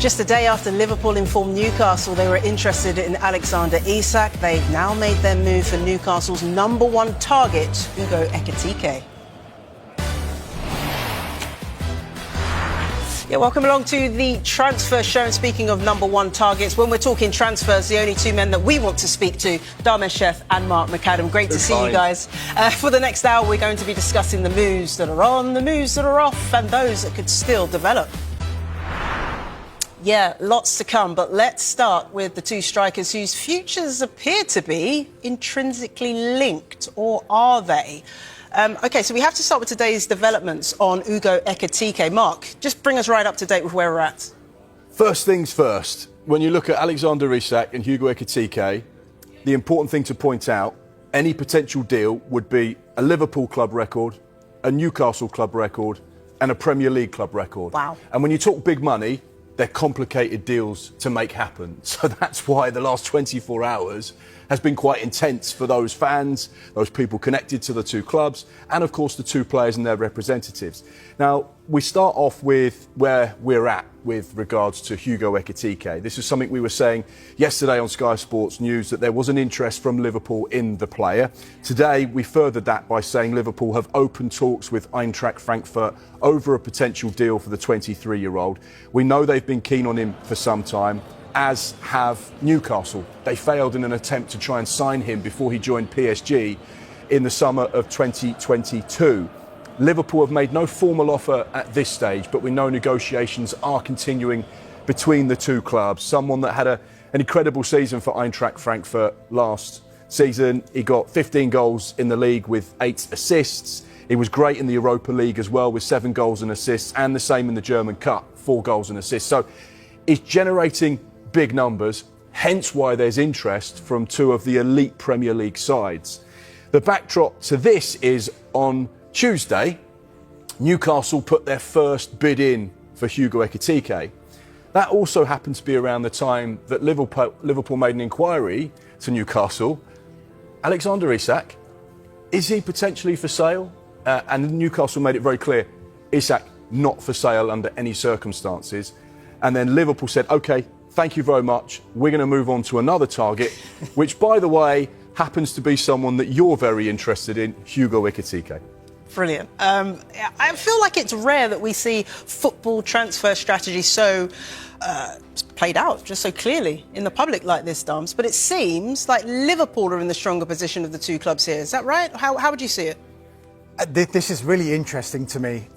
Just a day after Liverpool informed Newcastle they were interested in Alexander Isak, they've now made their move for Newcastle's #1 target, EKETIKE. Yeah, welcome along to the transfer show. And speaking of #1 targets, when we're talking transfers, the only two men that we want to speak to, Dharmesh Sheth and Mark McAdam. Great to see you guys. For the next hour, we're going to be discussing the moves that are on, the moves that are off, and those that could still develop. Yeah, lots to come, but let's start with the two strikers whose futures appear to be intrinsically linked, or are they? OK, so we have to start with today's developments on EKETIKE. Mark, just bring us right up to date with where we're at. First things first, when you look at Alexander Isak and EKETIKE, the important thing to point out, any potential deal would be a Liverpool club record, a Newcastle club record, and a Premier League club record. Wow. And when you talk big money, they're complicated deals to make happen. So that's why the last 24 hours has been quite intense for those fans, those people connected to the two clubs, and of course the two players and their representatives. Now, we start off with where we're at with regards to EKETIKE. This is something we were saying yesterday on Sky Sports News, that there was an interest from Liverpool in the player. Today, we furthered that by saying Liverpool have opened talks with Eintracht Frankfurt over a potential deal for the 23-year-old. We know they've been keen on him for some time, as have Newcastle. They failed in an attempt to try and sign him before he joined PSG in the summer of 2022. Liverpool have made no formal offer at this stage, but we know negotiations are continuing between the two clubs. Someone that had an incredible season for Eintracht Frankfurt last season. He got 15 goals in the league with 8 assists. He was great in the Europa League as well with 7 goals and assists, and the same in the German Cup, 4 goals and assists. So he's generating big numbers, hence why there's interest from two of the elite Premier League sides. The backdrop to this is on Tuesday, Newcastle put their first bid in for EKETIKE. That also happened to be around the time that Liverpool made an inquiry to Newcastle. Alexander Isak, is he potentially for sale? And Newcastle made it very clear, Isak not for sale under any circumstances. And then Liverpool said, OK, thank you very much. We're going to move on to another target, which, by the way, happens to be someone that you're very interested in, EKETIKE. Brilliant. I feel like it's rare that we see football transfer strategy so played out, just so clearly in the public like this, Dams. But it seems like Liverpool are in the stronger position of the two clubs here. Is that right? How would you see it? This is really interesting to me,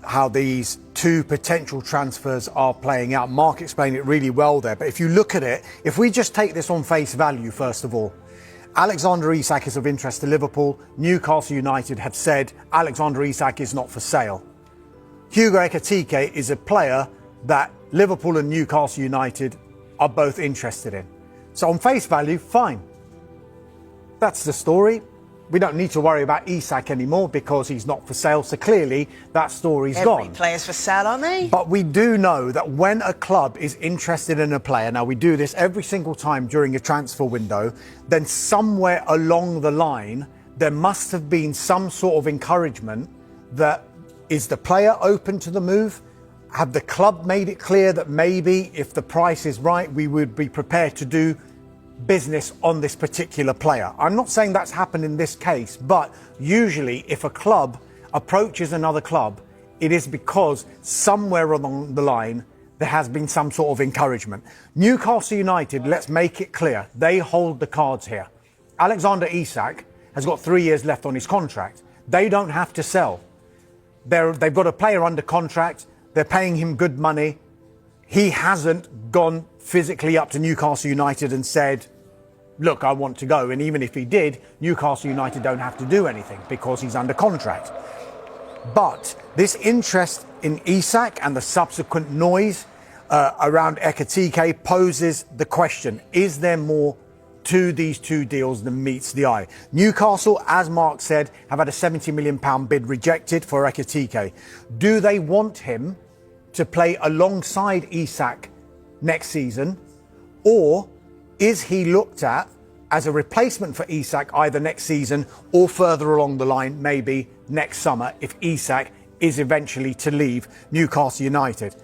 how these two potential transfers are playing out. Mark explained it really well there. But if you look at it, if we just take this on face value, first of all, Alexander Isak is of interest to Liverpool. Newcastle United have said Alexander Isak is not for sale. EKETIKE is a player that Liverpool and Newcastle United are both interested in. So on face value, fine. That's the story. We don't need to worry about Isak anymore because he's not for sale. So clearly that story's gone. Every player's for sale, aren't they? But we do know that when a club is interested in a player, now we do this every single time during a transfer window, then somewhere along the line, there must have been some sort of encouragement that is the player open to the move? Have the club made it clear that maybe if the price is right, we would be prepared to do business on this particular player? I'm not saying that's happened in this case, but usually if a club approaches another club, it is because somewhere along the line there has been some sort of encouragement. Newcastle United, let's make it clear, they hold the cards here. Alexander Isak has got 3 years left on his contract. They don't have to sell. They've got a player under contract. They're paying him good money. He hasn't gone physically up to Newcastle United and said, look, I want to go. And even if he did, Newcastle United don't have to do anything because he's under contract. But this interest in Isak and the subsequent noise around EKETIKE poses the question, is there more to these two deals than meets the eye? Newcastle, as Mark said, have had a £70 million bid rejected for EKETIKE. Do they want him to play alongside Isak next season, or is he looked at as a replacement for Isak either next season or further along the line, maybe next summer, if Isak is eventually to leave Newcastle United?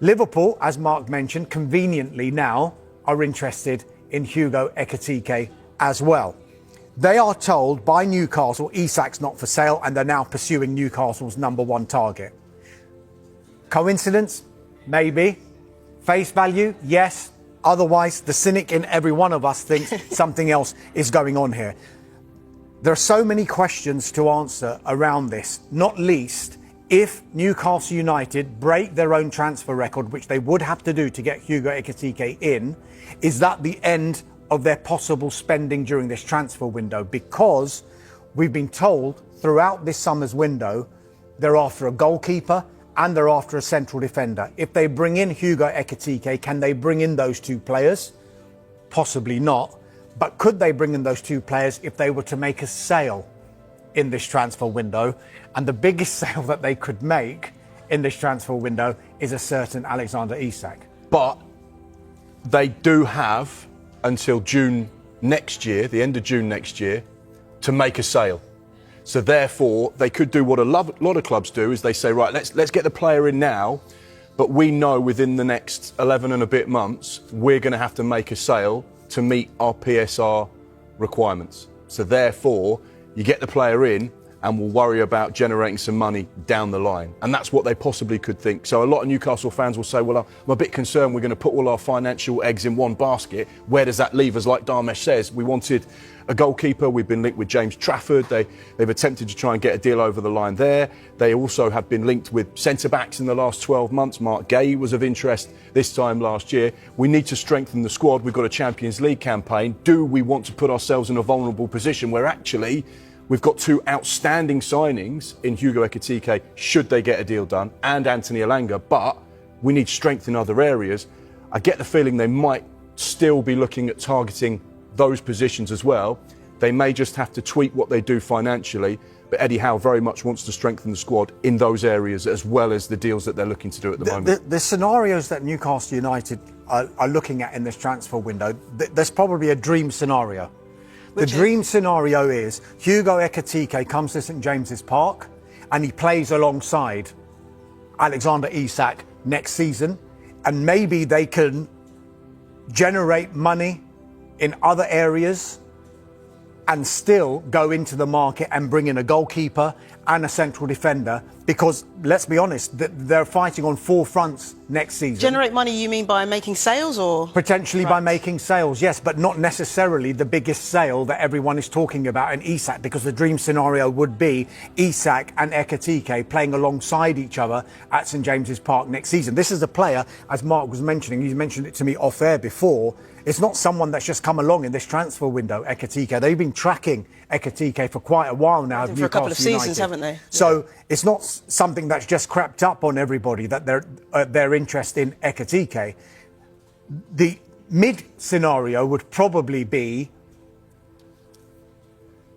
Liverpool, as Mark mentioned, conveniently now are interested in Hugo Ekitike as well. They are told by Newcastle Isak's not for sale, and they're now pursuing Newcastle's #1 target. Coincidence? Maybe. Face value? Yes. Otherwise, the cynic in every one of us thinks something else is going on here. There are so many questions to answer around this, not least if Newcastle United break their own transfer record, which they would have to do to get Hugo Ekitike in. Is that the end of their possible spending during this transfer window? Because we've been told throughout this summer's window they're after a goalkeeper and they're after a central defender. If they bring in Hugo Ekitike, can they bring in those two players? Possibly not. But could they bring in those two players if they were to make a sale in this transfer window? And the biggest sale that they could make in this transfer window is a certain Alexander Isak. But they do have until June next year, the end of June next year, to make a sale. So therefore, they could do what a lot of clubs do, is they say, right, let's get the player in now, but we know within the next 11 and a bit months, we're going to have to make a sale to meet our PSR requirements. So therefore, you get the player in and we'll worry about generating some money down the line. And that's what they possibly could think. So a lot of Newcastle fans will say, well, I'm a bit concerned we're going to put all our financial eggs in one basket. Where does that leave us? Like Dharmesh says, we wanted a goalkeeper. We've been linked with James Trafford. They've attempted to try and get a deal over the line there. They also have been linked with centre-backs in the last 12 months. Mark Gay was of interest this time last year. We need to strengthen the squad. We've got a Champions League campaign. Do we want to put ourselves in a vulnerable position where actually we've got two outstanding signings in Hugo Ekitike, should they get a deal done, and Anthony Elanga, but we need strength in other areas? I get the feeling they might still be looking at targeting those positions as well. They may just have to tweak what they do financially, but Eddie Howe very much wants to strengthen the squad in those areas as well as the deals that they're looking to do at the moment. The scenarios that Newcastle United are looking at in this transfer window, there's probably a dream scenario. The dream scenario is Hugo Ekitike comes to St James's Park and he plays alongside Alexander Isak next season, and maybe they can generate money in other areas and still go into the market and bring in a goalkeeper and a central defender, because let's be honest, they're fighting on four fronts next season. Generate money, you mean by making sales, or? Potentially by making sales, yes, but not necessarily the biggest sale that everyone is talking about in Isak, because the dream scenario would be Isak and Ekitike playing alongside each other at St James's Park next season. This is a player, as Mark was mentioning, he mentioned it to me off air before, it's not someone that's just come along in this transfer window, Ekitike. They've been tracking Ekitike for quite a while now. For a couple of seasons, haven't they? So it's not something that's just crept up on everybody, that their interest in Ekitike. The mid scenario would probably be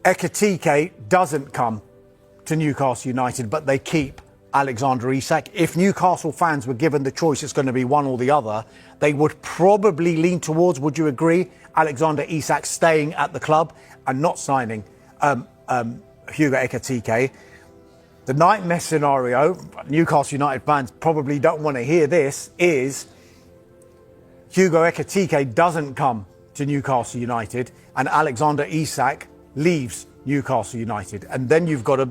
Ekitike doesn't come to Newcastle United, but they keep Alexander Isak. If Newcastle fans were given the choice, it's going to be one or the other, they would probably lean towards, would you agree, Alexander Isak staying at the club and not signing Hugo Ekitike. The nightmare scenario, Newcastle United fans probably don't want to hear this, is Hugo Ekitike doesn't come to Newcastle United and Alexander Isak leaves Newcastle United. And then you've got a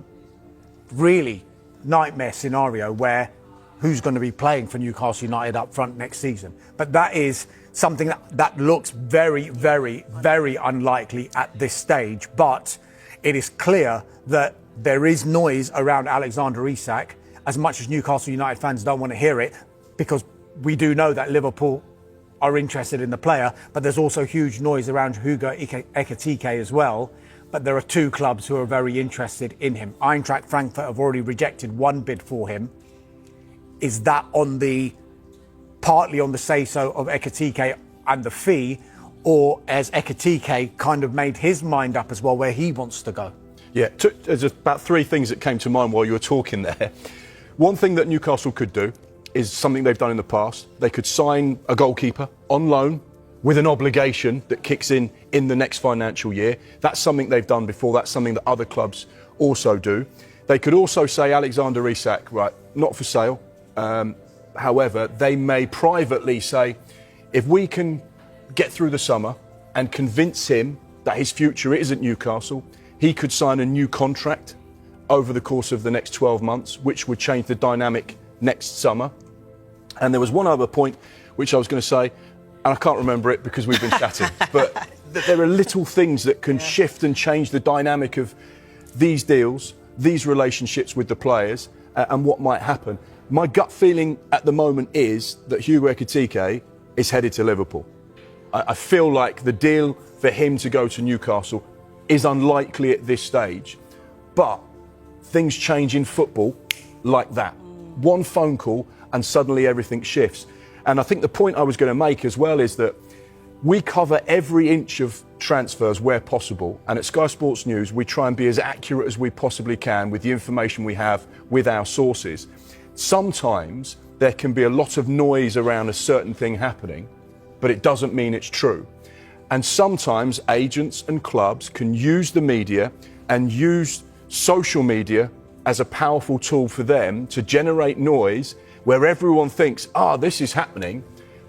really nightmare scenario where who's going to be playing for Newcastle United up front next season. But that is something that looks very, very, very unlikely at this stage. But it is clear that there is noise around Alexander Isak, as much as Newcastle United fans don't want to hear it, because we do know that Liverpool are interested in the player, but there's also huge noise around Hugo Ekitike as well. But there are two clubs who are very interested in him. Eintracht Frankfurt have already rejected one bid for him. Is that partly on the say-so of Ekitike and the fee, or has Ekitike kind of made his mind up as well where he wants to go? Yeah, there's about three things that came to mind while you were talking there. One thing that Newcastle could do is something they've done in the past. They could sign a goalkeeper on loan with an obligation that kicks in the next financial year. That's something they've done before. That's something that other clubs also do. They could also say Alexander Isak, right, not for sale. however, they may privately say, if we can get through the summer and convince him that his future is at Newcastle, he could sign a new contract over the course of the next 12 months, which would change the dynamic next summer. And there was one other point which I was going to say, and I can't remember it because we've been chatting, but there are little things that can shift and change the dynamic of these deals, these relationships with the players, and what might happen. My gut feeling at the moment is that Hugo Ekitike is headed to Liverpool. I feel like the deal for him to go to Newcastle is unlikely at this stage, but things change in football like that. One phone call and suddenly everything shifts. And I think the point I was going to make as well is that we cover every inch of transfers where possible, and at Sky Sports News we try and be as accurate as we possibly can with the information we have with our sources. Sometimes there can be a lot of noise around a certain thing happening, but it doesn't mean it's true. And sometimes agents and clubs can use the media and use social media as a powerful tool for them to generate noise where everyone thinks, this is happening,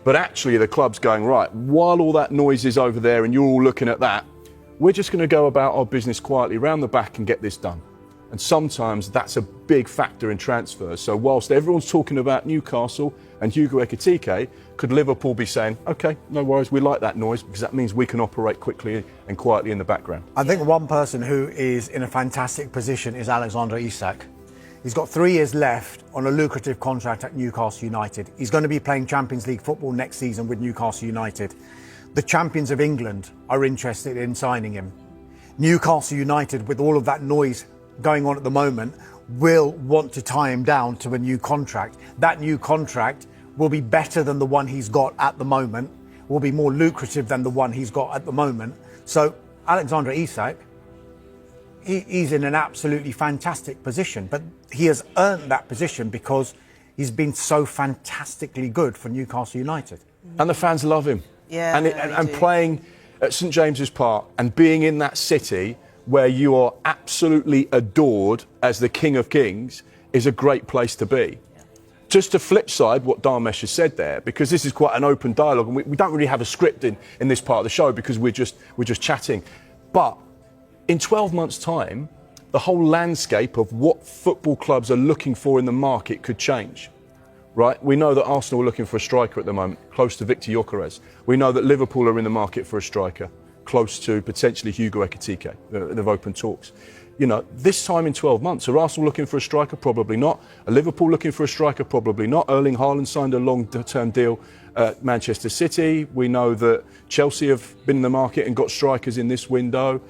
but actually the club's going, right, while all that noise is over there and you're all looking at that, we're just going to go about our business quietly round the back and get this done. And sometimes that's a big factor in transfers. So whilst everyone's talking about Newcastle and Hugo Ekitike, could Liverpool be saying, OK, no worries, we like that noise because that means we can operate quickly and quietly in the background? I think one person who is in a fantastic position is Alexander Isak. He's got 3 years left on a lucrative contract at Newcastle United. He's going to be playing Champions League football next season with Newcastle United. The champions of England are interested in signing him. Newcastle United, with all of that noise going on at the moment, will want to tie him down to a new contract. That new contract will be better than the one he's got at the moment, will be more lucrative than the one he's got at the moment. So Alexander Isak, he's in an absolutely fantastic position, but he has earned that position because he's been so fantastically good for Newcastle United. And the fans love him. Yeah, and playing at St James's Park and being in that city where you are absolutely adored as the King of Kings is a great place to be. Yeah. Just to flip side what Dharmesh has said there, because this is quite an open dialogue and we don't really have a script in this part of the show because we're just chatting. But in 12 months' time, the whole landscape of what football clubs are looking for in the market could change. Right? We know that Arsenal are looking for a striker at the moment, close to Victor Gyökeres. We know that Liverpool are in the market for a striker, close to potentially Hugo Ekitike. They've opened talks. You know, this time in 12 months, are Arsenal looking for a striker? Probably not. Are Liverpool looking for a striker? Probably not. Erling Haaland signed a long-term deal at Manchester City. We know that Chelsea have been in the market and got strikers in this window.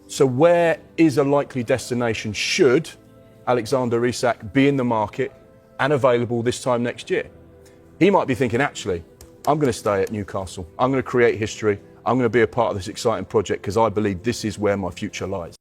So where is a likely destination should Alexander Isak be in the market and available this time next year? He might be thinking, actually, I'm going to stay at Newcastle. I'm going to create history. I'm going to be a part of this exciting project because I believe this is where my future lies.